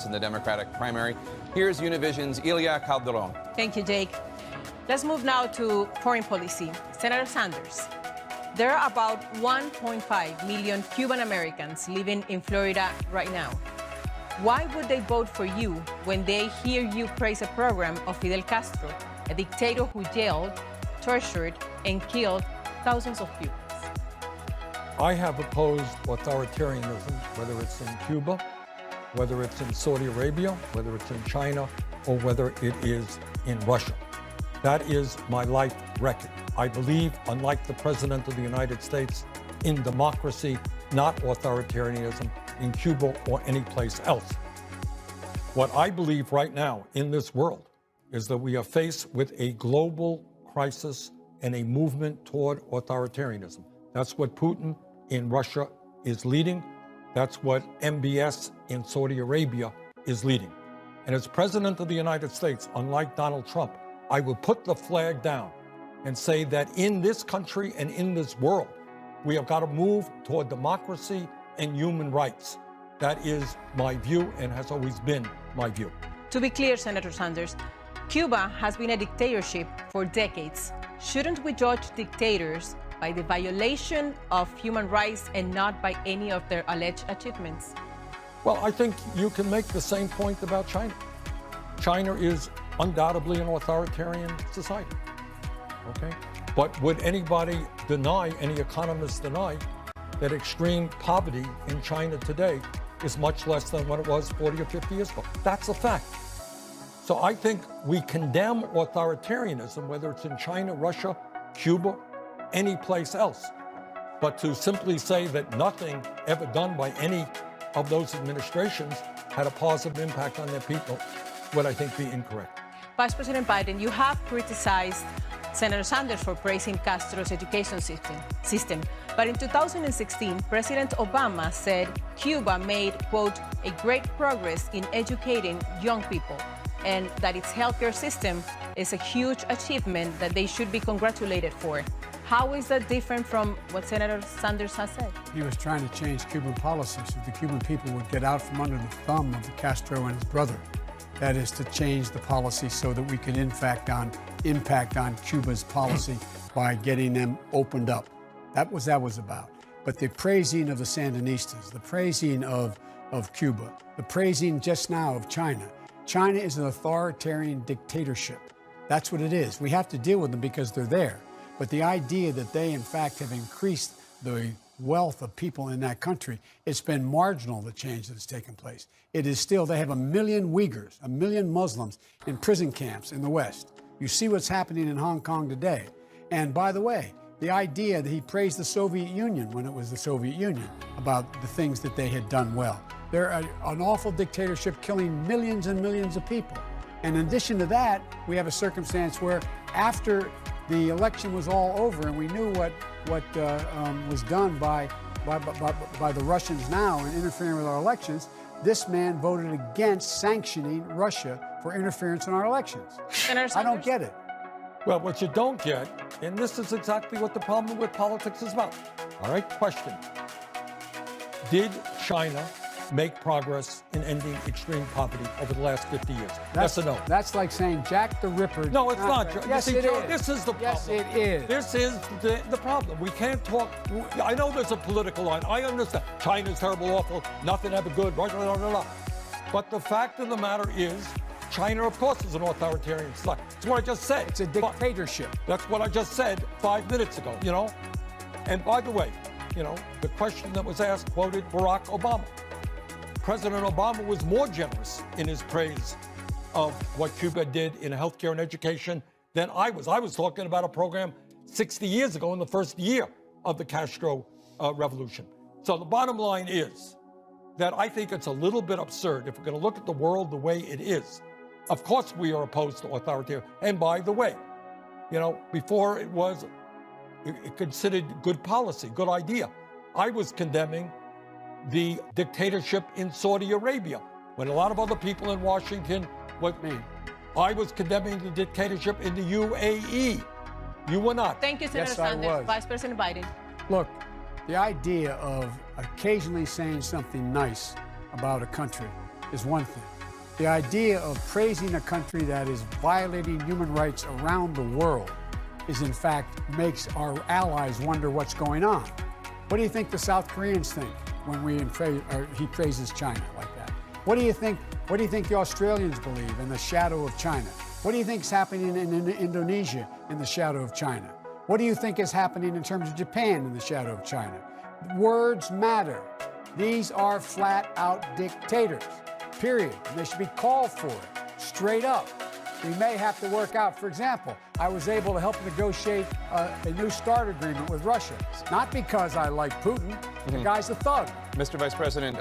in the Democratic primary. Here's Univision's Ilia Calderon. Thank you, Jake. Let's move now to foreign policy. Senator Sanders, there are about 1.5 million Cuban Americans living in Florida right now. Why would they vote for you when they hear you praise a program of Fidel Castro, a dictator who jailed, tortured, and killed thousands of Cubans? I have opposed authoritarianism, whether it's in Cuba, whether it's in Saudi Arabia, whether it's in China, or whether it is in Russia. That is my life record. I believe, unlike the President of the United States, in democracy, not authoritarianism in Cuba or any place else. What I believe right now in this world is that we are faced with a global crisis and a movement toward authoritarianism. That's what Putin in Russia is leading. That's what MBS in Saudi Arabia is leading. And as President of the United States, unlike Donald Trump, I will put the flag down and say that in this country and in this world, we have got to move toward democracy and human rights. That is my view and has always been my view. To be clear, Senator Sanders, Cuba has been a dictatorship for decades. Shouldn't we judge dictators by the violation of human rights and not by any of their alleged achievements? Well, I think you can make the same point about China. China is undoubtedly an authoritarian society, okay? But would anybody deny, any economists deny, that extreme poverty in China today is much less than what it was 40 or 50 years ago? That's a fact. So I think we condemn authoritarianism, whether it's in China, Russia, Cuba, any place else. But to simply say that nothing ever done by any of those administrations had a positive impact on their people would, I think, be incorrect. Vice President Biden, you have criticized Senator Sanders for praising Castro's education system. But in 2016, President Obama said Cuba made, quote, a great progress in educating young people, and that its healthcare system is a huge achievement that they should be congratulated for. How is that different from what Senator Sanders has said? He was trying to change Cuban policy so the Cuban people would get out from under the thumb of the Castro and his brother. That is to change the policy so that we could impact on Cuba's policy by getting them opened up. That was about. But the praising of the Sandinistas, the praising of Cuba, the praising just now of China. China is an authoritarian dictatorship. That's what it is. We have to deal with them because they're there. But the idea that they, in fact, have increased the wealth of people in that country, it's been marginal, the change that has taken place. It is still, they have 1 million Uyghurs, 1 million Muslims in prison camps in the West. You see what's happening in Hong Kong today. And by the way, the idea that he praised the Soviet Union when it was the Soviet Union about the things that they had done well. They're an awful dictatorship killing millions and millions of people. And in addition to that, we have a circumstance where after the election was all over and we knew what was done by the Russians now in interfering with our elections, this man voted against sanctioning Russia for interference in our elections. I don't get it. Well, what you don't get, and this is exactly what the problem with politics is about. All right, question. Did China make progress in ending extreme poverty over the last 50 years? Yes or no? That's like saying Jack the Ripper. No, it's not. Yes, it is. This is the problem. Yes, it is. This is the problem. We can't talk. I know there's a political line. I understand. China's terrible, awful, nothing ever good. Blah, blah, blah, blah. But the fact of the matter is, China, of course, is an authoritarian society. That's what I just said. It's a dictatorship. That's what I just said 5 minutes ago, you know? And by the way, you know, the question that was asked quoted Barack Obama. President Obama was more generous in his praise of what Cuba did in healthcare and education than I was. I was talking about a program 60 years ago in the first year of the Castro revolution. So the bottom line is that I think it's a little bit absurd if we're going to look at the world the way it is. Of course we are opposed to authoritarian. And by the way, you know, before it was considered good policy, good idea. I was condemning the dictatorship in Saudi Arabia when a lot of other people in Washington I was condemning the dictatorship in the UAE. You were not. Thank you, Senator Sanders. Vice President Biden. Look, the idea of occasionally saying something nice about a country is one thing. The idea of praising a country that is violating human rights around the world is, in fact, makes our allies wonder what's going on. What do you think the South Koreans think when he praises China like that? What do you think the Australians believe in the shadow of China? What do you think is happening in Indonesia in the shadow of China? What do you think is happening in terms of Japan in the shadow of China? Words matter. These are flat-out dictators, period. They should be called for it, straight up. We may have to work out. For example, I was able to help negotiate a new START agreement with Russia. Not because I like Putin. The guy's a thug. Mr. Vice President,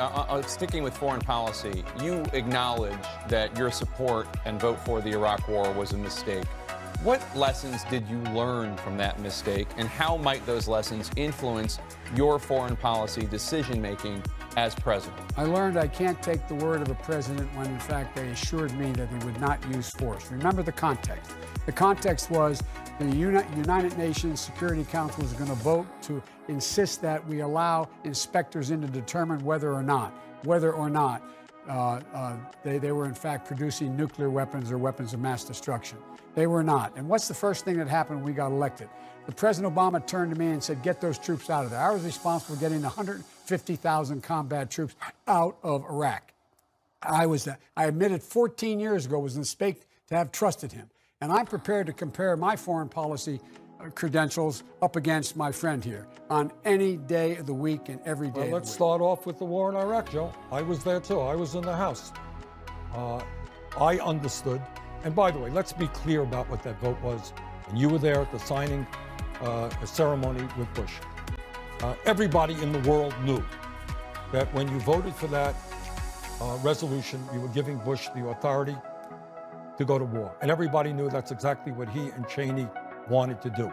sticking with foreign policy, you acknowledge that your support and vote for the Iraq War was a mistake. What lessons did you learn from that mistake, and how might those lessons influence your foreign policy decision-making as president? I learned I can't take the word of a president when, in fact, they assured me that they would not use force. Remember the context. The context was the United Nations Security Council was going to vote to insist that we allow inspectors in to determine whether or not they were, in fact, producing nuclear weapons or weapons of mass destruction. They were not. And what's the first thing that happened when we got elected? The President Obama turned to me and said, get those troops out of there. I was responsible for getting 150,000 combat troops out of Iraq. I admitted 14 years ago was a mistake to have trusted him. And I'm prepared to compare my foreign policy credentials up against my friend here on any day of the week and every day of the week. Let's start off with the war in Iraq, Joe. I was there too. I was in the House. I understood. And by the way, let's be clear about what that vote was. And you were there at the signing ceremony with Bush. Everybody in the world knew that when you voted for that resolution, you were giving Bush the authority to go to war. And everybody knew that's exactly what he and Cheney wanted to do.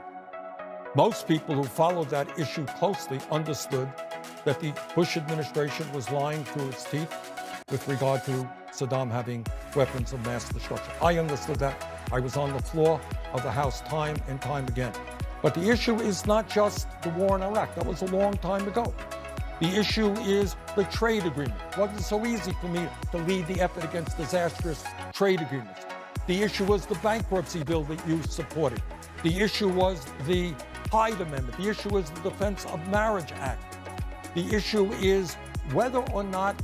Most people who followed that issue closely understood that the Bush administration was lying through its teeth with regard to Saddam having weapons of mass destruction. I understood that. I was on the floor of the House time and time again. But the issue is not just the war in Iraq. That was a long time ago. The issue is the trade agreement. It wasn't so easy for me to lead the effort against disastrous trade agreements. The issue was the bankruptcy bill that you supported. The issue was the Hyde Amendment. The issue is the Defense of Marriage Act. The issue is whether or not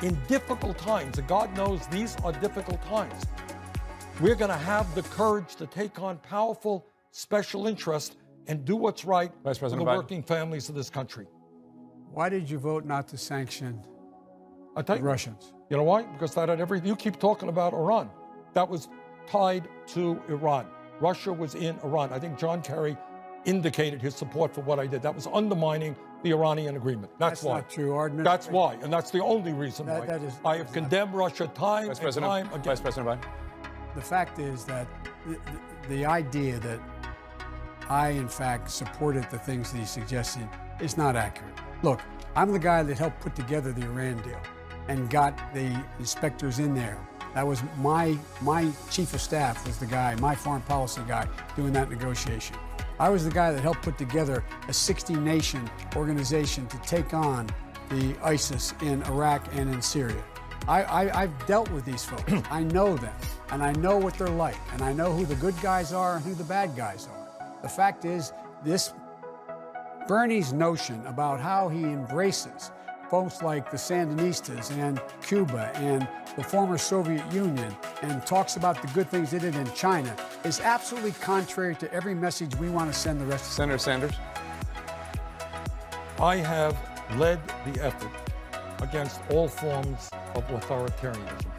in difficult times, and God knows these are difficult times, we're going to have the courage to take on powerful special interests and do what's right for the working families of this country. Why did you vote not to sanction the Russians? You know why? Because that had you keep talking about Iran. That was tied to Iran. Russia was in Iran. I think John Kerry indicated his support for what I did. That was undermining the Iranian agreement. That's why. Not true, Arden. That's why, and that's the only reason why. I have condemned Russia time and time again. Vice President Biden. The fact is that the idea that I, in fact, supported the things that he's suggesting is not accurate. Look, I'm the guy that helped put together the Iran deal and got the inspectors in there. That was my chief of staff was the guy, my foreign policy guy, doing that negotiation. I was the guy that helped put together a 60-nation organization to take on the ISIS in Iraq and in Syria. I've dealt with these folks. I know them, and I know what they're like, and I know who the good guys are and who the bad guys are. The fact is, Bernie's notion about how he embraces folks like the Sandinistas and Cuba and the former Soviet Union and talks about the good things they did in China is absolutely contrary to every message we want to send the rest of the Senator Sanders. I have led the effort against all forms of authoritarianism,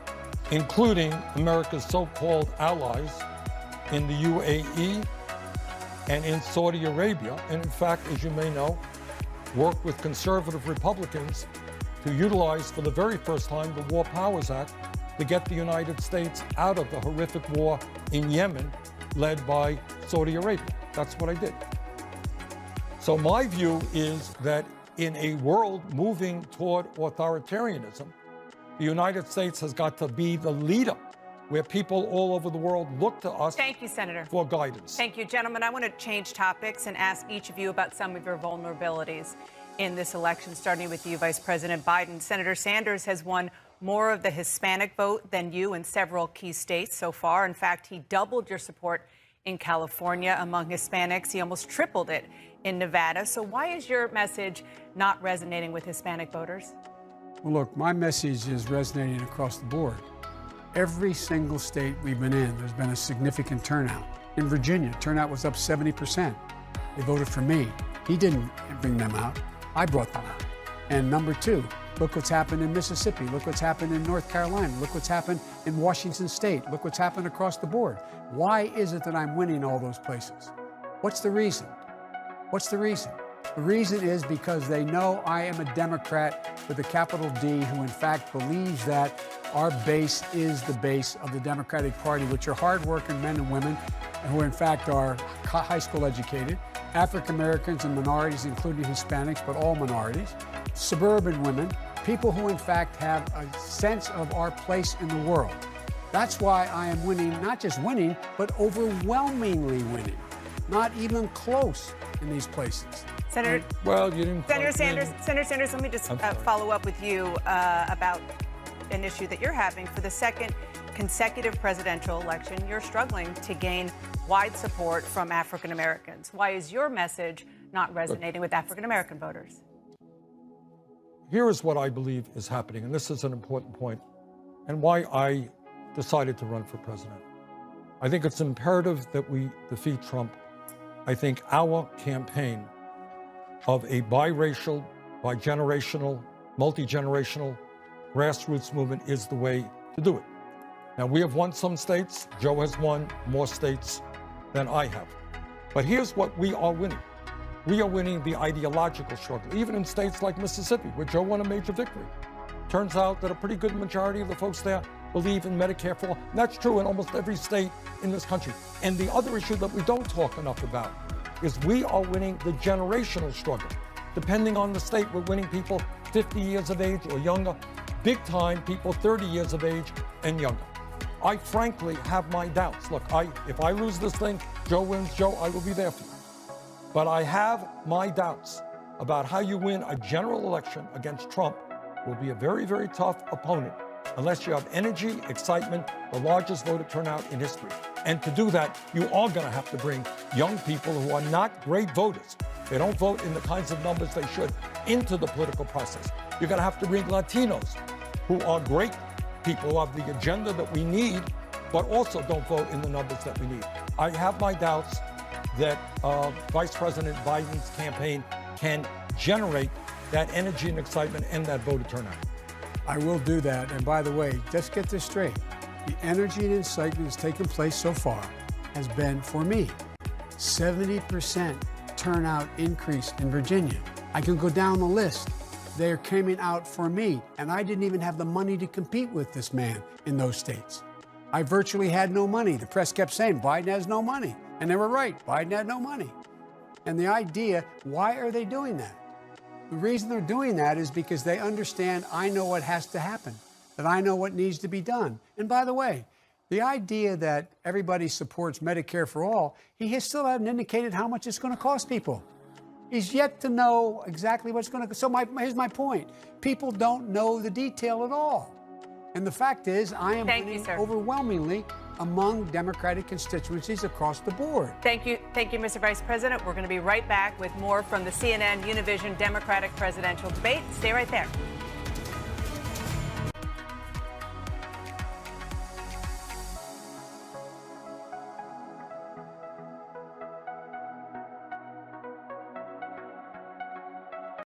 including America's so-called allies in the UAE and in Saudi Arabia, and in fact, as you may know, worked with conservative Republicans to utilize for the very first time the War Powers Act to get the United States out of the horrific war in Yemen led by Saudi Arabia. That's what I did. So my view is that in a world moving toward authoritarianism, the United States has got to be the leader where people all over the world look to us. Thank you, Senator. For guidance. Thank you, gentlemen. I want to change topics and ask each of you about some of your vulnerabilities in this election, starting with you, Vice President Biden. Senator Sanders has won more of the Hispanic vote than you in several key states so far. In fact, he doubled your support in California among Hispanics. He almost tripled it in Nevada. So why is your message not resonating with Hispanic voters? Well, look, my message is resonating across the board. Every single state we've been in, there's been a significant turnout. In Virginia, turnout was up 70%. They voted for me. He didn't bring them out. I brought them out. And number two, look what's happened in Mississippi. Look what's happened in North Carolina. Look what's happened in Washington State. Look what's happened across the board. Why is it that I'm winning all those places? What's the reason? What's the reason? The reason is because they know I am a Democrat with a capital D who in fact believes that our base is the base of the Democratic Party, which are hardworking men and women who in fact are high school educated, African Americans and minorities, including Hispanics, but all minorities, suburban women, people who in fact have a sense of our place in the world. That's why I am winning, not just winning, but overwhelmingly winning. Not even close in these places. Senator, Well, you didn't. Senator Sanders, let me just follow up with you about an issue that you're having. For the second consecutive presidential election, you're struggling to gain wide support from African Americans. Why is your message not resonating with African American voters? Here is what I believe is happening, and this is an important point, and why I decided to run for president. I think it's imperative that we defeat Trump. I think our campaign of a biracial, bigenerational, multi-generational grassroots movement is the way to do it. Now, we have won some states. Joe has won more states than I have. But here's what we are winning. We are winning the ideological struggle, even in states like Mississippi, where Joe won a major victory. Turns out that a pretty good majority of the folks there believe in Medicare for all. And that's true in almost every state in this country. And the other issue that we don't talk enough about is we are winning the generational struggle. Depending on the state, we're winning people 50 years of age or younger, big time people 30 years of age and younger. I frankly have my doubts. Look, if I lose this thing, Joe wins. Joe, I will be there for you. But I have my doubts about how you win a general election against Trump. Will be a very, very tough opponent unless you have energy, excitement, the largest voter turnout in history. And to do that, you are going to have to bring young people who are not great voters. They don't vote in the kinds of numbers they should into the political process. You're going to have to bring Latinos who are great people who have the agenda that we need, but also don't vote in the numbers that we need. I have my doubts that Vice President Biden's campaign can generate that energy and excitement and that voter turnout. I will do that. And by the way, just get this straight. The energy and excitement that's taken place so far has been, for me, 70% turnout increase in Virginia. I can go down the list. They're coming out for me, and I didn't even have the money to compete with this man in those states. I virtually had no money. The press kept saying, Biden has no money. And they were right. Biden had no money. And the idea, why are they doing that? The reason they're doing that is because they understand I know what has to happen, that I know what needs to be done. And by the way, the idea that everybody supports Medicare for all, he still hasn't indicated how much it's going to cost people. He's yet to know exactly what's going to. So here's my point. People don't know the detail at all. And the fact is, I am winning overwhelmingly among Democratic constituencies across the board. Thank you, Mr. Vice President. We're going to be right back with more from the CNN Univision Democratic presidential debate. Stay right there.